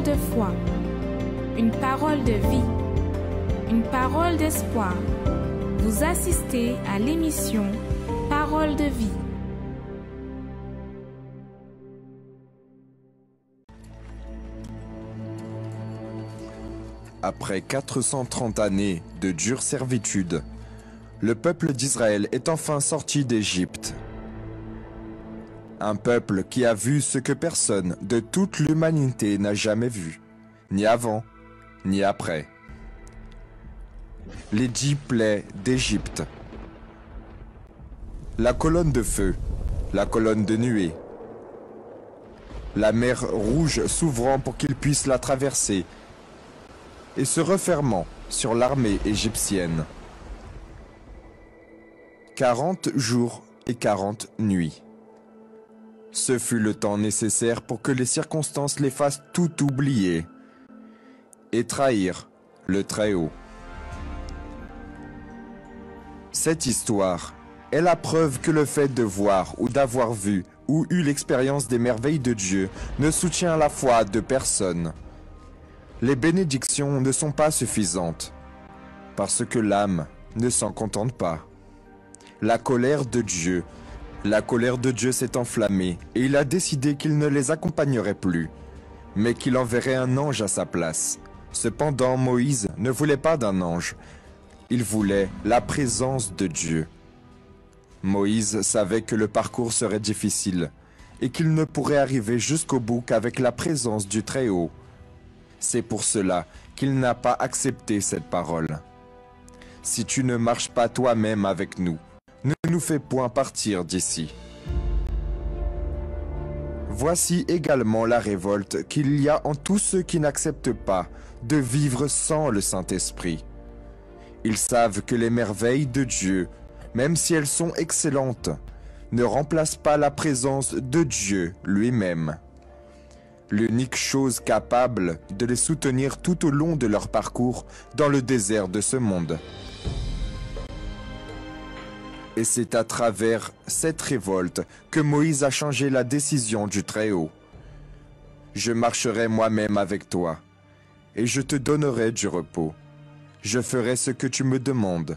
de foi, une parole de vie, une parole d'espoir. Vous assistez à l'émission Parole de vie. Après 430 années de dure servitude, le peuple d'Israël est enfin sorti d'Égypte. Un peuple qui a vu ce que personne de toute l'humanité n'a jamais vu, ni avant, ni après. Les 10 plaies d'Égypte. La colonne de feu, la colonne de nuée. La mer Rouge s'ouvrant pour qu'ils puissent la traverser et se refermant sur l'armée égyptienne. 40 jours et 40 nuits. Ce fut le temps nécessaire pour que les circonstances les fassent tout oublier et trahir le Très-Haut. Cette histoire est la preuve que le fait de voir ou d'avoir vu ou eu l'expérience des merveilles de Dieu ne soutient la foi de personne. Les bénédictions ne sont pas suffisantes, parce que l'âme ne s'en contente pas. La colère de Dieu s'est enflammée et il a décidé qu'il ne les accompagnerait plus, mais qu'il enverrait un ange à sa place. Cependant, Moïse ne voulait pas d'un ange, il voulait la présence de Dieu. Moïse savait que le parcours serait difficile et qu'il ne pourrait arriver jusqu'au bout qu'avec la présence du Très-Haut. C'est pour cela qu'il n'a pas accepté cette parole. Si tu ne marches pas toi-même avec nous, ne nous fais point partir d'ici. Voici également la révolte qu'il y a en tous ceux qui n'acceptent pas de vivre sans le Saint-Esprit. Ils savent que les merveilles de Dieu, même si elles sont excellentes, ne remplacent pas la présence de Dieu lui-même. L'unique chose capable de les soutenir tout au long de leur parcours dans le désert de ce monde. Et c'est à travers cette révolte que Moïse a changé la décision du Très-Haut. Je marcherai moi-même avec toi, et je te donnerai du repos. Je ferai ce que tu me demandes,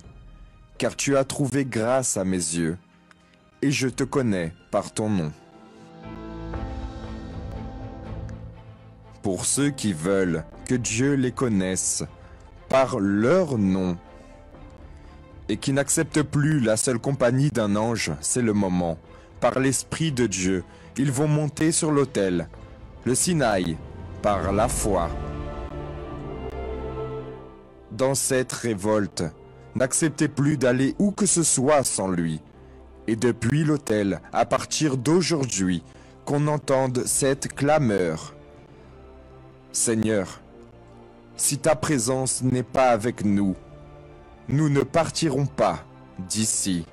car tu as trouvé grâce à mes yeux, et je te connais par ton nom. Pour ceux qui veulent que Dieu les connaisse par leur nom et qui n'acceptent plus la seule compagnie d'un ange, c'est le moment. Par l'Esprit de Dieu, ils vont monter sur l'autel, le Sinaï, par la foi. Dans cette révolte, n'acceptez plus d'aller où que ce soit sans lui. Et depuis l'autel, à partir d'aujourd'hui, qu'on entende cette clameur. Seigneur, si ta présence n'est pas avec nous, nous ne partirons pas d'ici.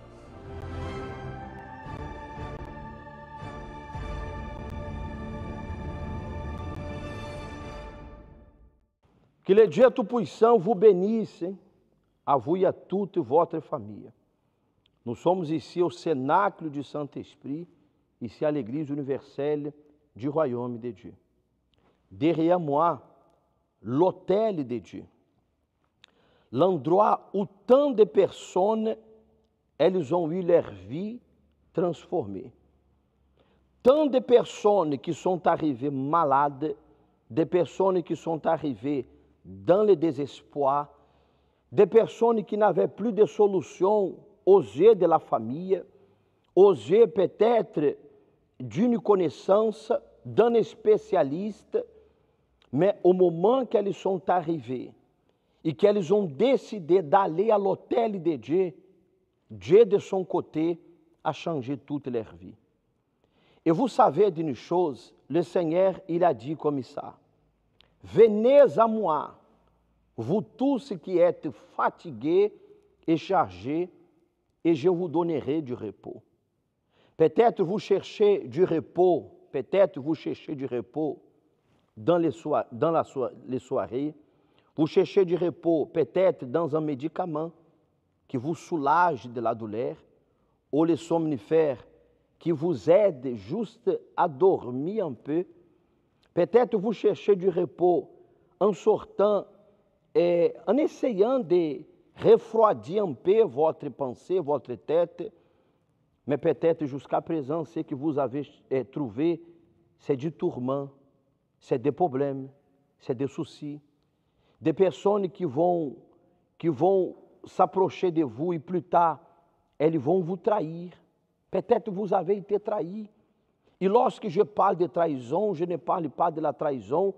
Que le Dieu Tout-Puissant vous bénisse, à vous et à toute votre famille. Nous sommes ici au Cénacle du Saint-Esprit, ici à l'Église universelle du Royaume de Dieu. Derrière moi, l'autel de Dieu. L'endroit où tant de personnes, elles ont eu leur vie transformée. Tant de personnes qui sont arrivées malades, des personnes qui sont arrivées dans le désespoir, des personnes qui n'avaient plus de solution aux yeux de la famille, aux yeux peut-être d'une connaissance, d'un spécialiste, mais au moment qu'elles sont arrivées et qu'elles ont décidé d'aller à l'autel de Dieu, Dieu de son côté a changé toute leur vie. Et vous savez d'une chose, le Seigneur, il a dit comme ça, « Venez à moi, vous tous qui êtes fatigués et chargés, et je vous donnerai du repos. » Peut-être vous cherchez du repos, dans les soirées, vous cherchez du repos peut-être dans un médicament qui vous soulage de la douleur, ou les somnifères qui vous aident juste à dormir un peu. Peut-être vous cherchez du repos en sortant et en essayant de refroidir un peu votre pensée, votre tête, mais peut-être jusqu'à présent, ce que vous avez trouvé, c'est du tourment, c'est des problèmes, c'est des soucis, des personnes qui vont s'approcher de vous et plus tard, elles vont vous trahir. Peut-être vous avez été trahi. Et lorsque je parle de trahison, je ne parle pas de la trahison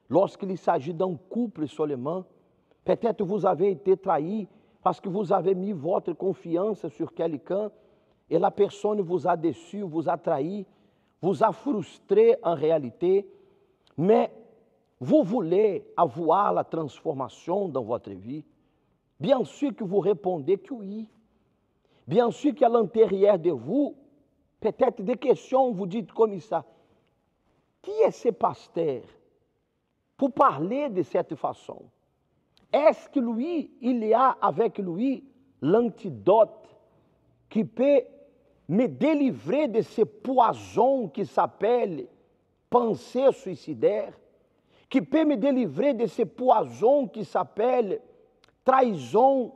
lorsqu'il s'agit d'un couple seulement. Peut-être vous avez été trahi parce que vous avez mis votre confiance sur quelqu'un et la personne vous a déçu, vous a trahi, vous a frustré en réalité, mais vous voulez avoir la transformation dans votre vie. Bien sûr que vous répondez que oui. Bien sûr qu'à l'intérieur de vous, peut-être des questions, vous dites comme ça, qui est ce pasteur pour parler de cette façon? Est-ce que lui, il y a avec lui l'antidote qui peut me délivrer de ce poison qui s'appelle pensée suicidaire, qui peut me délivrer de ce poison qui s'appelle trahison,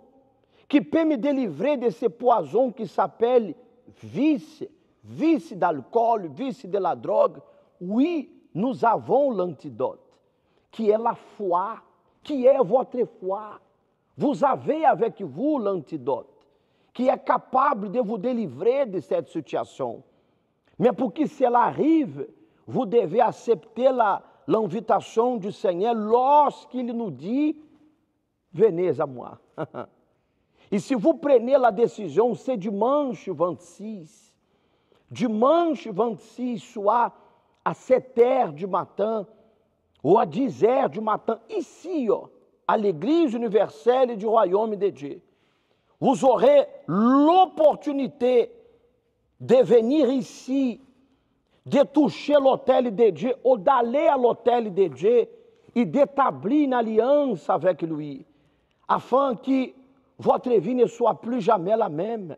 qui peut me délivrer de ce poison qui s'appelle vice, vice d'alcool, vice de la drogue? Oui, nous avons l'antidote, qui est la foi, qui est votre foi. Vous avez avec vous l'antidote, qui est capable de vous délivrer de cette situation. Mais pour que cela arrive, vous devez accepter l'invitation du Seigneur lorsqu'il nous dit « Venez à moi ». Et si vous prenez la décision, c'est dimanche 26. Dimanche 26, soit à 7 heures du matin ou à 10 heures du matin, ici, à l'Église universelle du Royaume de Dieu. Vous aurez l'opportunité de venir ici, de toucher l'autel de Dieu, ou d'aller à l'autel de Dieu et d'établir une alliance avec lui, afin que votre vie ne soit plus jamais la même,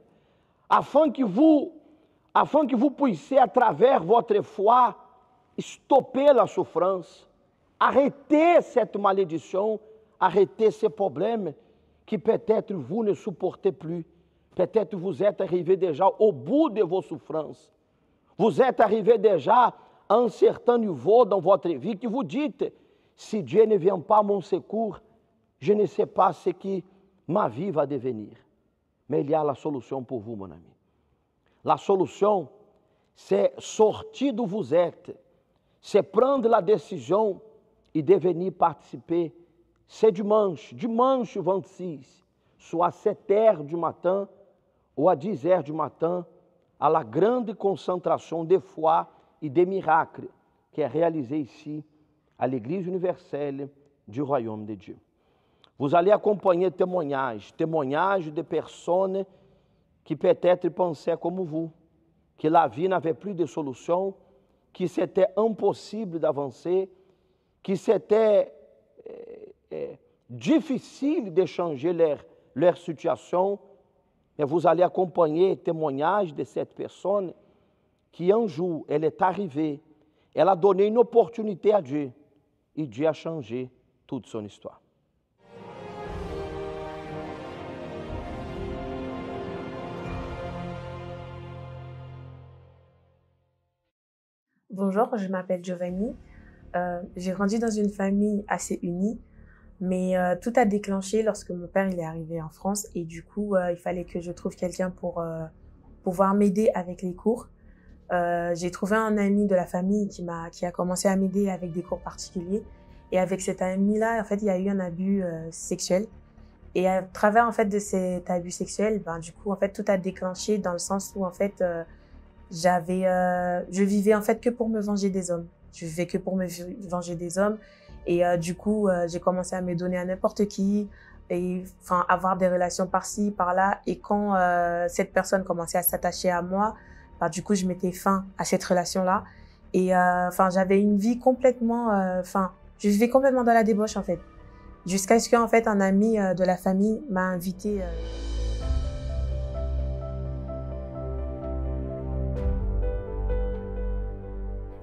afin que vous puissiez, à travers votre foi, stopper la souffrance, arrêter cette malédiction, arrêter ces problèmes que peut-être vous ne supportez plus. Peut-être vous êtes arrivé déjà au bout de vos souffrances. Vous êtes arrivé déjà à un certain niveau dans votre vie que vous dites, si Dieu ne vient pas à mon secours, je ne sais pas ce que ma vie va devenir. Mais il y a la solution pour vous, mon ami. La solution, c'est sortir d'où vous êtes, c'est prendre la décision et de venir participer. C'est dimanche 26, soit à 7 heures du matin ou à 10 heures du matin, à la grande concentration de foi et de miracles qui est réalisée ici, à l'Église universelle du Royaume de Dieu. Vous allez acompanher témoignages de personnes qui peut-être pensaient comme vous, que la vie n'avait plus de solution, que c'était impossible d'avancer, que c'était difficile de changer leur situation. Et vous allez acompanner témoignages de cette personne qui un jour, elle est arrivée, elle a donné une opportunité à Dieu et Dieu a changé toute son histoire. Bonjour, je m'appelle Giovanni. J'ai grandi dans une famille assez unie, mais tout a déclenché lorsque mon père il est arrivé en France et du coup, il fallait que je trouve quelqu'un pour pouvoir m'aider avec les cours. J'ai trouvé un ami de la famille qui a commencé à m'aider avec des cours particuliers et avec cet ami-là, en fait, il y a eu un abus sexuel. Et à travers en fait de cet abus sexuel, du coup, en fait, tout a déclenché dans le sens où en fait je vivais en fait que pour me venger des hommes. Je vivais que pour me venger des hommes. Et du coup, j'ai commencé à me donner à n'importe qui et enfin avoir des relations par-ci, par-là. Et quand cette personne commençait à s'attacher à moi, du coup, je mettais fin à cette relation-là. Et enfin, j'avais une vie complètement, je vivais complètement dans la débauche en fait. Jusqu'à ce qu'en fait un ami de la famille m'a invité.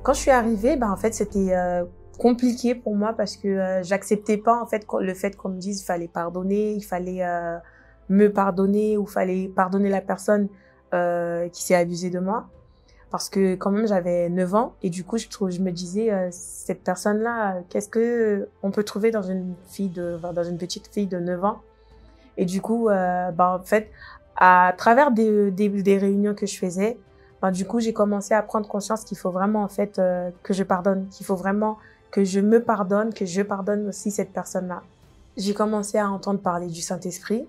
Quand je suis arrivée, en fait, c'était compliqué pour moi parce que j'acceptais pas en fait le fait qu'on me dise il fallait pardonner, il fallait me pardonner ou fallait pardonner la personne qui s'est abusée de moi. Parce que quand même j'avais 9 ans et du coup je me disais cette personne-là, qu'est-ce que on peut trouver dans une dans une petite fille de 9 ans? Et du coup en fait à travers des réunions que je faisais, du coup j'ai commencé à prendre conscience qu'il faut vraiment en fait que je pardonne, qu'il faut vraiment que je me pardonne, que je pardonne aussi cette personne-là. J'ai commencé à entendre parler du Saint-Esprit.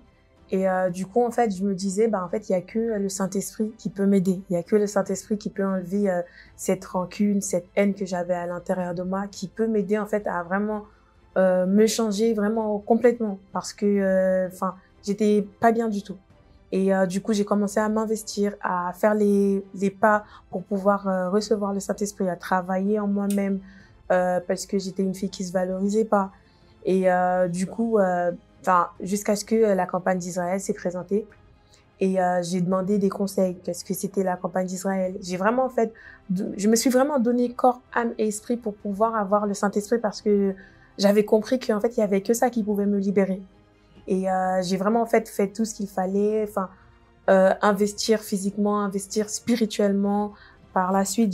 Et du coup, en fait, je me disais, en fait, il y a que le Saint-Esprit qui peut m'aider. Il y a que le Saint-Esprit qui peut enlever cette rancune, cette haine que j'avais à l'intérieur de moi, qui peut m'aider, en fait, à vraiment me changer vraiment complètement. Parce que, j'étais pas bien du tout. Et du coup, j'ai commencé à m'investir, à faire les pas pour pouvoir recevoir le Saint-Esprit, à travailler en moi-même, parce que j'étais une fille qui se valorisait pas. Et du coup... jusqu'à ce que la campagne d'Israël s'est présentée et j'ai demandé des conseils parce que c'était la campagne d'Israël. J'ai vraiment je me suis vraiment donné corps, âme et esprit pour pouvoir avoir le Saint-Esprit parce que j'avais compris qu'en fait il y avait que ça qui pouvait me libérer. Et j'ai vraiment fait tout ce qu'il fallait, investir physiquement, investir spirituellement. Par la suite,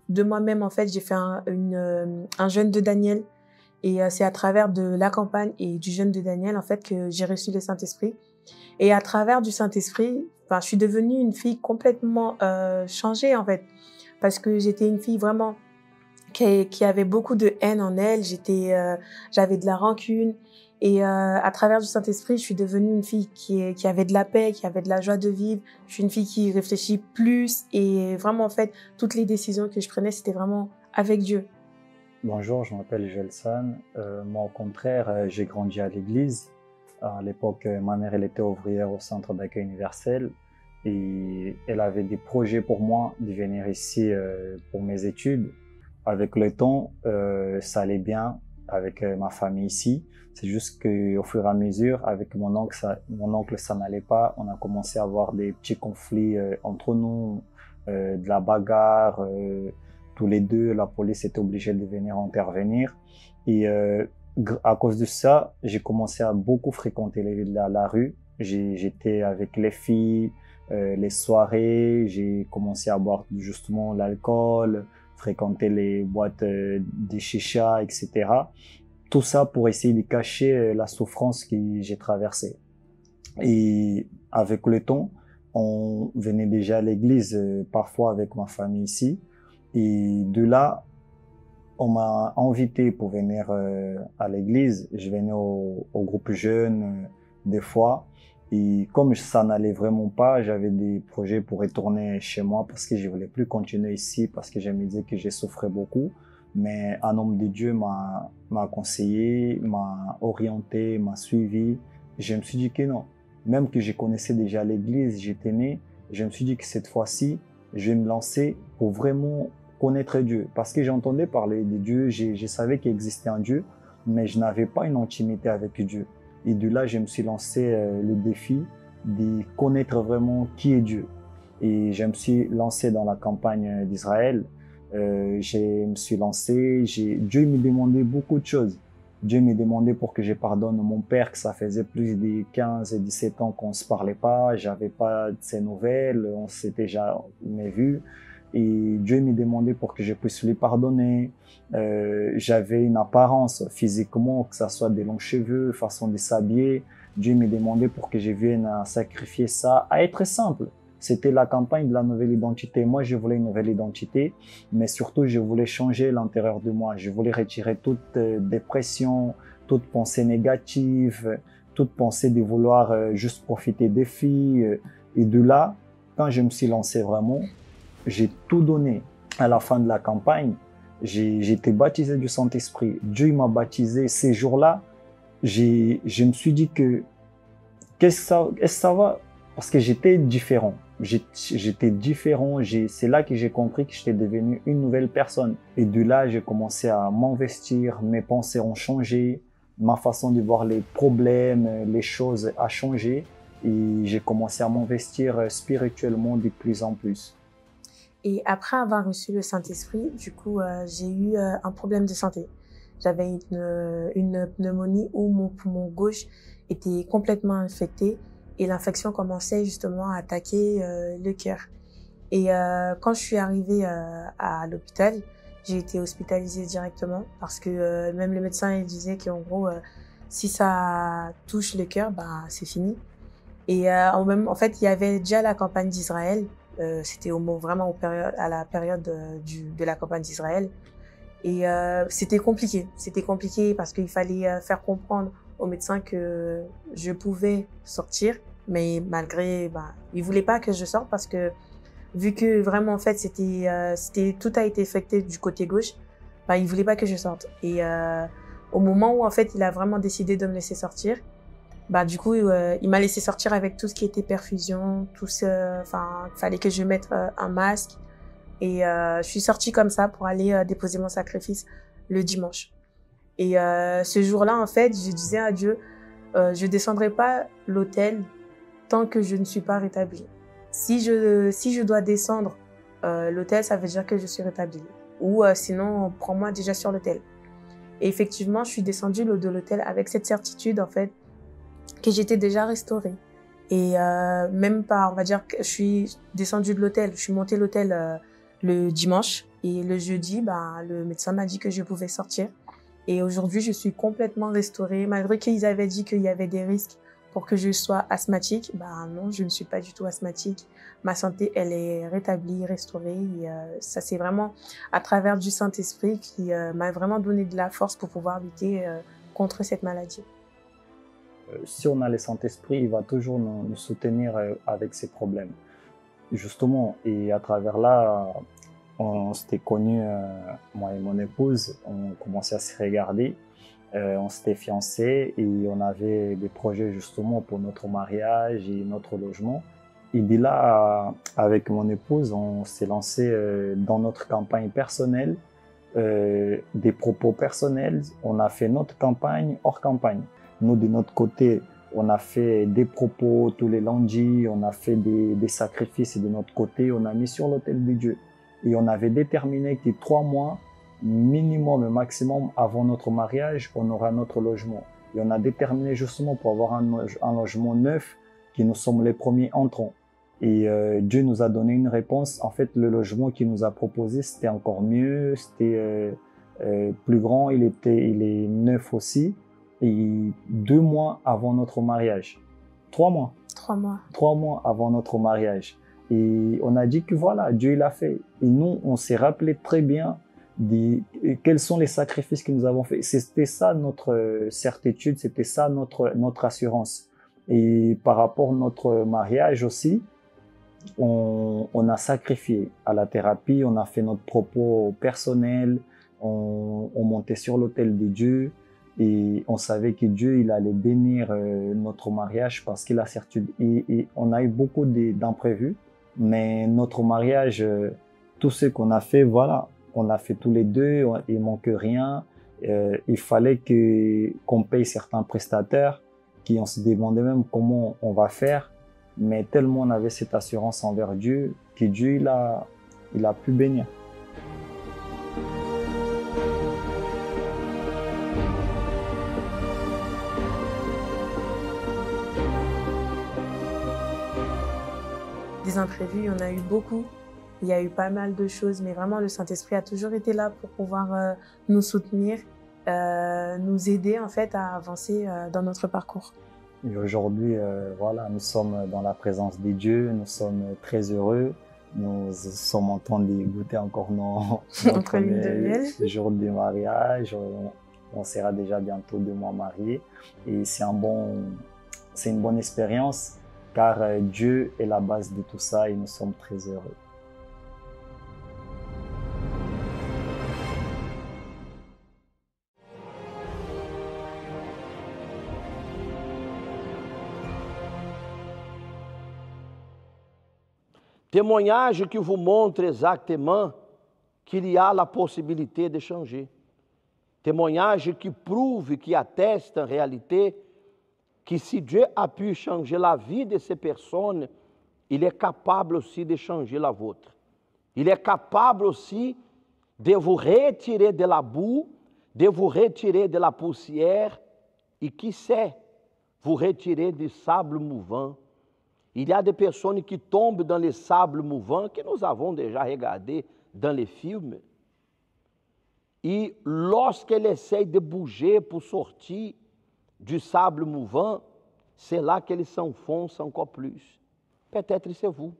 de moi-même en fait, j'ai fait un jeûne de Daniel. Et c'est à travers de la campagne et du jeûne de Daniel, en fait, que j'ai reçu le Saint-Esprit. Et à travers du Saint-Esprit, je suis devenue une fille complètement changée, en fait. Parce que j'étais une fille vraiment qui avait beaucoup de haine en elle. J'avais de la rancune. Et à travers du Saint-Esprit, je suis devenue une fille qui avait de la paix, qui avait de la joie de vivre. Je suis une fille qui réfléchit plus. Et vraiment, en fait, toutes les décisions que je prenais, c'était vraiment avec Dieu. Bonjour, je m'appelle Gelsan. Moi, au contraire, j'ai grandi à l'église. À l'époque, ma mère, elle était ouvrière au centre d'accueil universel et elle avait des projets pour moi de venir ici pour mes études. Avec le temps, ça allait bien avec ma famille ici. C'est juste qu'au fur et à mesure, avec mon oncle, ça n'allait pas. On a commencé à avoir des petits conflits entre nous, de la bagarre. Tous les deux, la police était obligée de venir intervenir. Et à cause de ça, j'ai commencé à beaucoup fréquenter la rue. J'étais avec les filles, les soirées. J'ai commencé à boire justement l'alcool, fréquenter les boîtes de chicha, etc. Tout ça pour essayer de cacher la souffrance que j'ai traversée. Et avec le temps, on venait déjà à l'église, parfois avec ma famille ici. Et de là, on m'a invité pour venir à l'église. Je venais au groupe jeune des fois. Et comme ça n'allait vraiment pas, j'avais des projets pour retourner chez moi parce que je voulais plus continuer ici, parce que je me disais que j'ai souffert beaucoup. Mais un homme de Dieu m'a conseillé, m'a orienté, m'a suivi. Je me suis dit que non. Même que je connaissais déjà l'église, j'étais né, je me suis dit que cette fois-ci, je vais me lancer pour vraiment connaître Dieu. Parce que j'entendais parler de Dieu, je savais qu'il existait un Dieu, mais je n'avais pas une intimité avec Dieu. Et de là, je me suis lancé le défi de connaître vraiment qui est Dieu. Et je me suis lancé dans la campagne d'Israël. Je me suis lancé, Dieu me demandait beaucoup de choses. Dieu me demandait pour que je pardonne mon père, que ça faisait plus de 15 et 17 ans qu'on ne se parlait pas, j'avais pas de ses nouvelles, on s'était jamais vu. Et Dieu me demandait pour que je puisse lui pardonner. J'avais une apparence physiquement, que ça soit des longs cheveux, façon de s'habiller. Dieu me demandait pour que je vienne à sacrifier ça, à être simple. C'était la campagne de la nouvelle identité. Moi, je voulais une nouvelle identité, mais surtout, je voulais changer l'intérieur de moi. Je voulais retirer toute dépression, toute pensée négative, toute pensée de vouloir juste profiter des filles. Et de là, quand je me suis lancé vraiment, j'ai tout donné. À la fin de la campagne, j'ai été baptisé du Saint-Esprit. Dieu m'a baptisé. Ces jours-là, je me suis dit que est-ce que ça va? Parce que j'étais différent. J'étais différent. C'est là que j'ai compris que j'étais devenu une nouvelle personne. Et de là, j'ai commencé à m'investir. Mes pensées ont changé. Ma façon de voir les problèmes, les choses a changé. Et j'ai commencé à m'investir spirituellement de plus en plus. Et après avoir reçu le Saint-Esprit, du coup, j'ai eu un problème de santé. j'avais une pneumonie où mon poumon gauche était complètement infecté et l'infection commençait justement à attaquer le cœur. Et quand je suis arrivée à l'hôpital, j'ai été hospitalisée directement parce que même le médecin il disait qu'en gros, si ça touche le cœur, bah, c'est fini. Et en fait, il y avait déjà la campagne d'Israël. C'était vraiment à la période de la campagne d'Israël. Et c'était compliqué. C'était compliqué parce qu'il fallait faire comprendre aux médecins que je pouvais sortir. Mais malgré, bah, ils voulaient pas que je sorte parce que vu que vraiment, en fait, tout a été affecté du côté gauche, bah, ils voulaient pas que je sorte. Et au moment où, en fait, il a vraiment décidé de me laisser sortir, bah, du coup, il m'a laissé sortir avec tout ce qui était perfusion, enfin, il fallait que je mette un masque. Et je suis sortie comme ça pour aller déposer mon sacrifice le dimanche. Et ce jour-là, en fait, je disais à Dieu, je descendrai pas l'autel tant que je ne suis pas rétablie. Si je dois descendre l'autel, ça veut dire que je suis rétablie. Ou sinon, prends-moi déjà sur l'autel. Et effectivement, je suis descendue de l'autel avec cette certitude, en fait, que j'étais déjà restaurée. Et même pas, on va dire que je suis descendue de l'hôtel, je suis montée l'hôtel le dimanche et le jeudi, bah, le médecin m'a dit que je pouvais sortir. Et aujourd'hui, je suis complètement restaurée, malgré qu'ils avaient dit qu'il y avait des risques pour que je sois asthmatique. Bah non, je ne suis pas du tout asthmatique. Ma santé, elle est rétablie, restaurée. Et ça, c'est vraiment à travers du Saint-Esprit qui m'a vraiment donné de la force pour pouvoir lutter contre cette maladie. Si on a le Saint-Esprit, il va toujours nous soutenir avec ses problèmes. Justement, et à travers là, on s'était connus, moi et mon épouse, on commençait à se regarder, on s'était fiancés et on avait des projets justement pour notre mariage et notre logement. Et de là, avec mon épouse, on s'est lancé dans notre campagne personnelle, des propos personnels. On a fait notre campagne hors campagne. Nous, de notre côté, on a fait des propos tous les lundis, on a fait des sacrifices et de notre côté, on a mis sur l'autel de Dieu. Et on avait déterminé que 3 mois, minimum et maximum avant notre mariage, on aura notre logement. Et on a déterminé justement pour avoir un logement neuf, que nous sommes les premiers entrants. Et Dieu nous a donné une réponse. En fait, le logement qu'il nous a proposé, c'était encore mieux, c'était plus grand, il est neuf aussi. Et 2 mois avant notre mariage. 3 mois. 3 mois. 3 mois avant notre mariage. Et on a dit que voilà, Dieu il a fait. Et nous, on s'est rappelé très bien quels sont les sacrifices que nous avons faits. C'était ça notre certitude, c'était ça notre assurance. Et par rapport à notre mariage aussi, on a sacrifié à la thérapie, on a fait notre propos personnel, on montait sur l'autel de Dieu. Et on savait que Dieu, il allait bénir notre mariage parce qu'il a certitude. Et on a eu beaucoup d'imprévus, mais notre mariage, tout ce qu'on a fait, voilà, on l'a fait tous les deux, il manque rien. Il fallait qu'on paye certains prestataires, qui on se demandait même comment on va faire, mais tellement on avait cette assurance envers Dieu, que Dieu, il a pu bénir. Des imprévus, il y en a eu beaucoup. Il y a eu pas mal de choses, mais vraiment le Saint-Esprit a toujours été là pour pouvoir nous soutenir, nous aider en fait à avancer dans notre parcours. Et aujourd'hui, voilà, nous sommes dans la présence de Dieu, nous sommes très heureux, nous sommes en train de goûter encore notre lune de miel. Jour du mariage. On sera déjà bientôt 2 mois mariés et c'est une bonne expérience. Car Dieu est la base de tout ça et nous sommes très heureux. Témoignage qui vous montre exactement qu'il y a la possibilité de changer. Témoignage qui prouve, qui atteste en réalité que si Dieu a pu changer la vie de ces personnes, il est capable aussi de changer la vôtre. Il est capable aussi de vous retirer de la boue, de vous retirer de la poussière et qui sait, vous retirer du sable mouvant. Il y a des personnes qui tombent dans les sables mouvants que nous avons déjà regardé dans les films. Et lorsqu'elles essayent de bouger pour sortir du sable mouvant, c'est là qu'elles s'enfoncent encore plus. Peut-être c'est vous.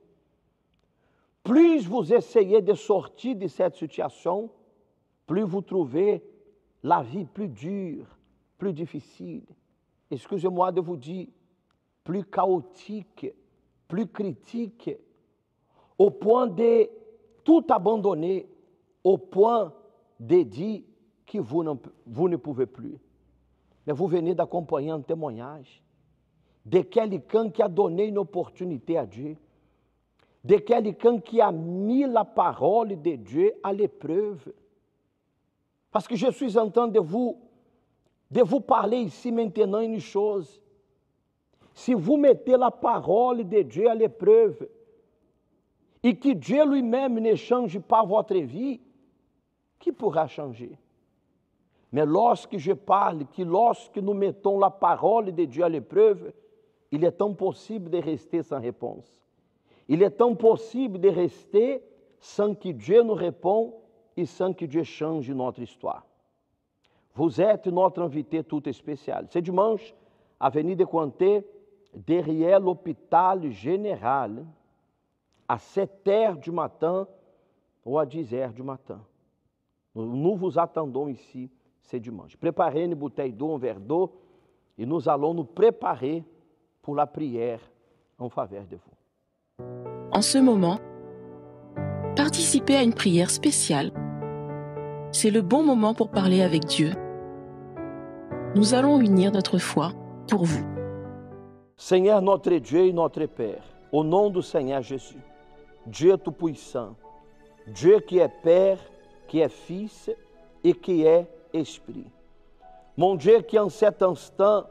Plus vous essayez de sortir de cette situation, plus vous trouvez la vie plus dure, plus difficile. Excusez-moi de vous dire, plus chaotique, plus critique, au point de tout abandonner, au point de dire que vous ne pouvez plus. Mais vous venez d'accompagner un témoignage de quelqu'un qui a donné une opportunité à Dieu, de quelqu'un qui a mis la parole de Dieu à l'épreuve. Parce que je suis en train de vous parler ici maintenant une chose. Si vous mettez la parole de Dieu à l'épreuve et que Dieu lui-même ne change pas votre vie, qui pourra changer? Mais lorsque je parle que lorsque nous mettons la parole de Dieu à l'épreuve, il est impossible de rester sans réponse. Il est impossible de rester sans que Dieu nous réponde et sans que Dieu change notre histoire. Vous êtes notre invité tout spécial. C'est dimanche, Avenida Cointet, derrière l'hôpital général, à 7h du matin ou à 10h du matin. Nous vous attendons ici ce dimanche. Préparez une bouteille d'eau, un verre d'eau, et nous allons nous préparer pour la prière en faveur de vous. En ce moment, participez à une prière spéciale. C'est le bon moment pour parler avec Dieu. Nous allons unir notre foi pour vous. Seigneur notre Dieu et notre Père, au nom du Seigneur Jésus, Dieu Tout-Puissant, Dieu qui est Père, qui est Fils et qui est Esprit. Mon Dieu, que en cet instant,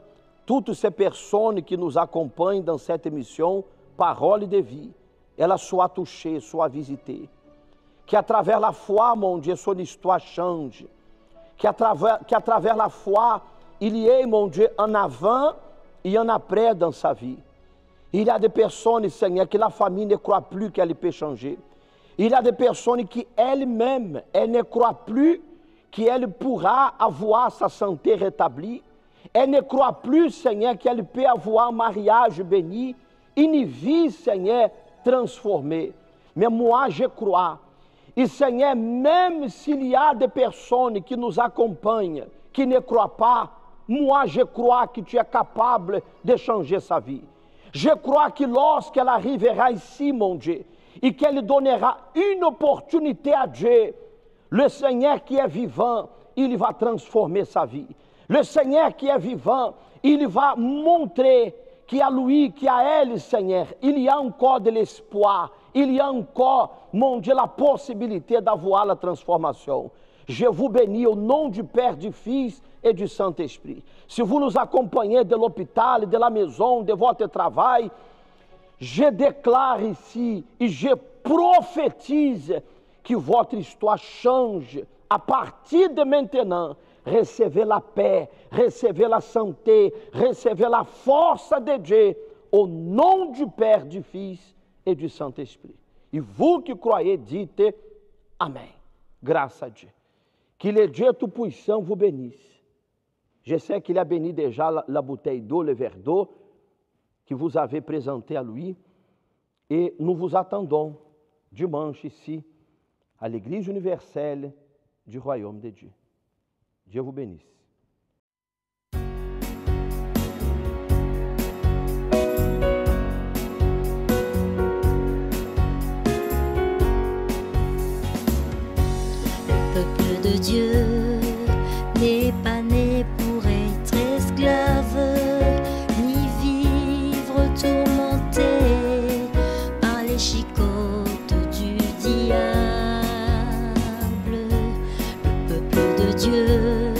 toutes ces personnes qui nous acompanhent dans cette émission, Parole de Vie, ela soit touchée, soit visitée. Que à travers la foi, mon Dieu, son histoire change. Que à travers la foi, il y ait, mon Dieu, en avant et en après dans sa vie. Il y a des personnes, Seigneur, que la famille ne croit plus qu'elle peut changer. Il y a des personnes qui elles-mêmes, elles ne croient plus qu'elle pourra avoir sa santé rétablie. Elles ne croient plus, Seigneur, qu'elle peut avoir un mariage béni, une vie, Seigneur, transformée. Mais moi, je crois. Et Seigneur, même s'il y a des personnes qui nous accompagnent, qui ne croient pas, moi, je crois que tu es capable de changer sa vie. Je crois que lorsqu'elle arrivera ici, mon Dieu, et qu'elle donnera une opportunité à Dieu, le Seigneur qui est vivant, il va transformer sa vie. Le Seigneur qui est vivant, il va montrer qu'à lui, qu'à elle, Seigneur, il y a encore de l'espoir, il y a encore, mon Dieu, la possibilité d'avoir la transformation. Je vous bénis au nom du Père, du Fils et du Saint-Esprit. Si vous nous accompagnez de l'hôpital, de la maison, de votre travail, je déclare ici et je prophétise que votre histoire change à partir de maintenant. Recevez la paix, recevez la santé, recevez la force de Dieu au nom du Père, du Fils et du Saint-Esprit. Et vous qui croyez, dites Amen. Grâce à Dieu. Que le Dieu Tout-Puissant vous bénisse. Je sais qu'il a béni déjà la bouteille d'eau, le verre d'eau que vous avez présenté à lui. Et nous vous attendons dimanche ici, à l'Église universelle du Royaume de Dieu. Dieu vous bénisse. Le peuple de Dieu n'est pas né pour être esclave, ni vivre tourmenté par les chicottes du diable. Le peuple de Dieu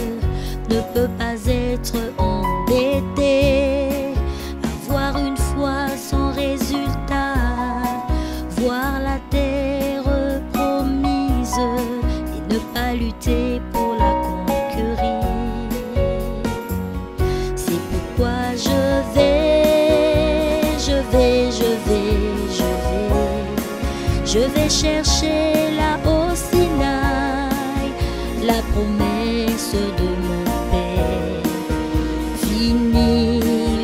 Je vais chercher là au Sinaï la promesse de mon Père. Fini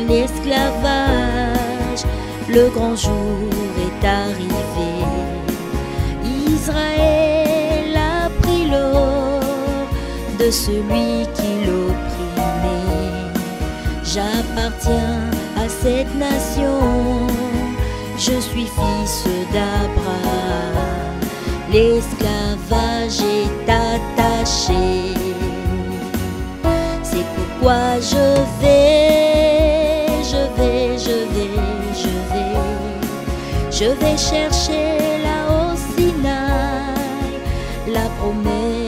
l'esclavage, le grand jour est arrivé. Israël a pris l'or de celui qui l'opprimait. J'appartiens à cette nation, je suis fils d'Abraham. L'esclavage est attaché, c'est pourquoi je vais chercher là au Sinaï la promesse